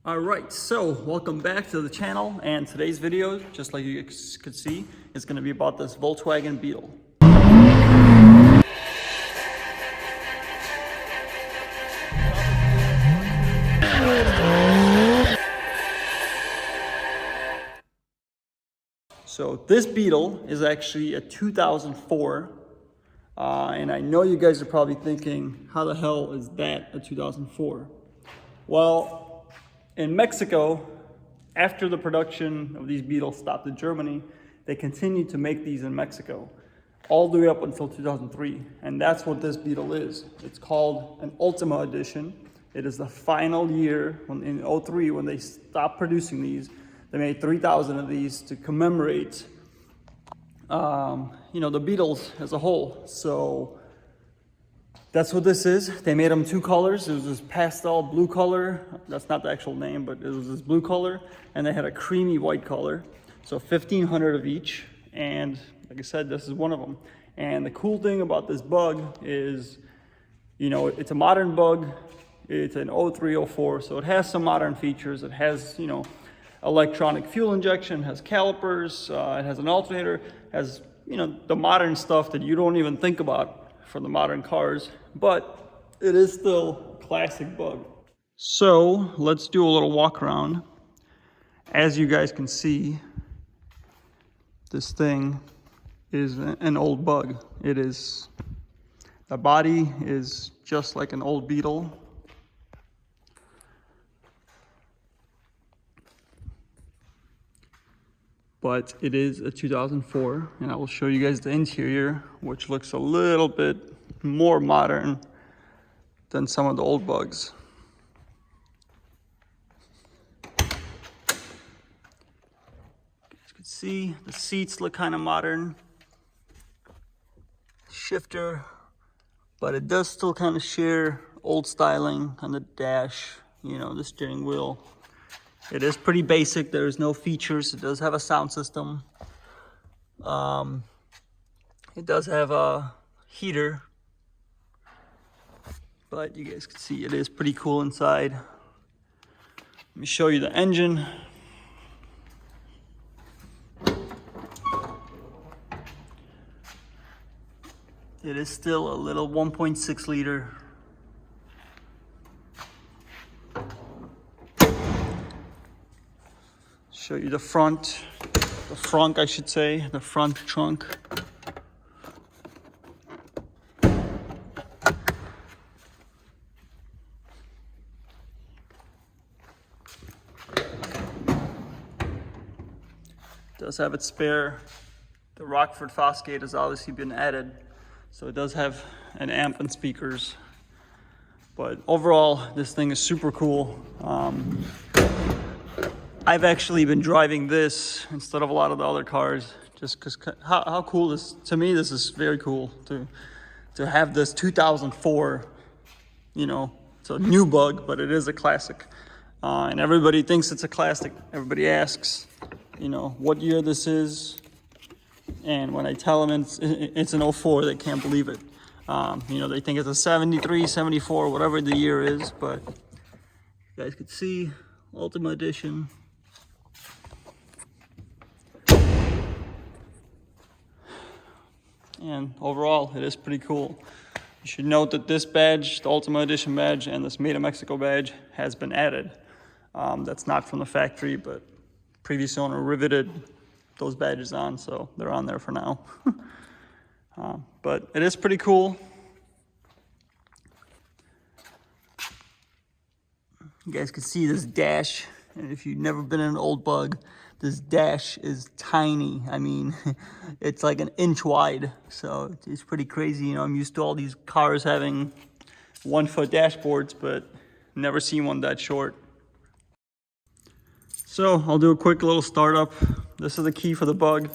Alright, so welcome back to the channel, and today's video, just like you could see, is going to be about this Volkswagen Beetle. So this Beetle is actually a 2004, and I know you guys are probably thinking, how the hell is that a 2004? Well, in Mexico, after the production of these Beetles stopped in Germany, they continued to make these in Mexico all the way up until 2003. And that's what this Beetle is. It's called an Ultima Edition. It is the final year in 2003 when they stopped producing these. They made 3,000 of these to commemorate, the Beatles as a whole. So that's what this is. They made them two colors. It was this pastel blue color. That's not the actual name, but it was this blue color. And they had a creamy white color. So 1,500 of each. And like I said, this is one of them. And the cool thing about this bug is, it's a modern bug. It's an 0304, so it has some modern features. It has, electronic fuel injection, has calipers, it has an alternator, has, the modern stuff that you don't even think about for the modern cars, but it is still a classic bug. So let's do a little walk around. As you guys can see, this thing is an old bug. The body is just like an old Beetle. But it is a 2004, and I will show you guys the interior, which looks a little bit more modern than some of the old bugs. As you can see, the seats look kind of modern. Shifter, but it does still kind of share old styling on the dash, the steering wheel. It is pretty basic. There is no features. It does have a sound system. It does have a heater. But you guys can see it is pretty cool inside. Let me show you the engine. It is still a little 1.6 liter. Show you the front I should say, the front trunk. It does have its spare. The Rockford Fosgate has obviously been added, so it does have an amp and speakers. But overall, this thing is super cool. I've actually been driving this instead of a lot of the other cars, just because how cool this, to me, this is very cool to have this 2004, it's a new bug, but it is a classic. And everybody thinks it's a classic. Everybody asks, what year this is. And when I tell them it's an 04, they can't believe it. They think it's a 73, 74, whatever the year is, but you guys could see Ultima Edition. And overall, it is pretty cool. You should note that this badge, the Ultima Edition badge, and this Made in Mexico badge has been added. That's not from the factory, but previous owner riveted those badges on, so they're on there for now. But it is pretty cool. You guys can see this dash, and if you've never been in an old bug, this dash is tiny. I mean, it's like an inch wide, so it's pretty crazy. I'm used to all these cars having 1-foot dashboards, but never seen one that short. So I'll do a quick little startup. This is the key for the bug,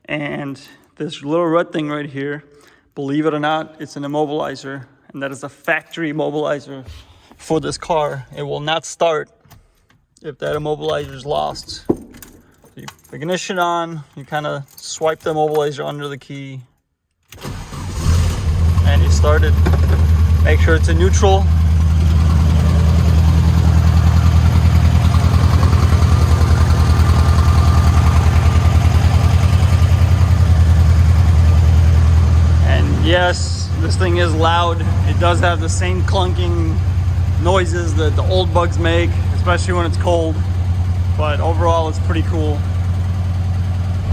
and this little red thing right here, believe it or not, it's an immobilizer, and that is a factory immobilizer for this car. It will not start if that immobilizer is lost. You put ignition on, you kind of swipe the immobilizer under the key, and you start it. Make sure it's in neutral. Yes, this thing is loud. It does have the same clunking noises that the old bugs make, especially when it's cold. But overall, it's pretty cool.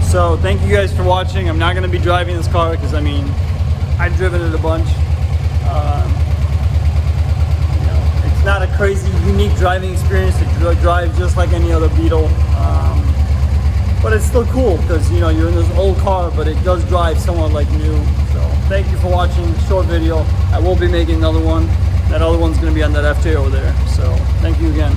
So thank you guys for watching. I'm not going to be driving this car because, I mean, I've driven it a bunch. It's not a crazy, unique driving experience. It drives just like any other Beetle. But it's still cool because, you know, you're in this old car, but it does drive somewhat like new. So thank you for watching the short video. I will be making another one. That other one's going to be on that FJ over there. So thank you again.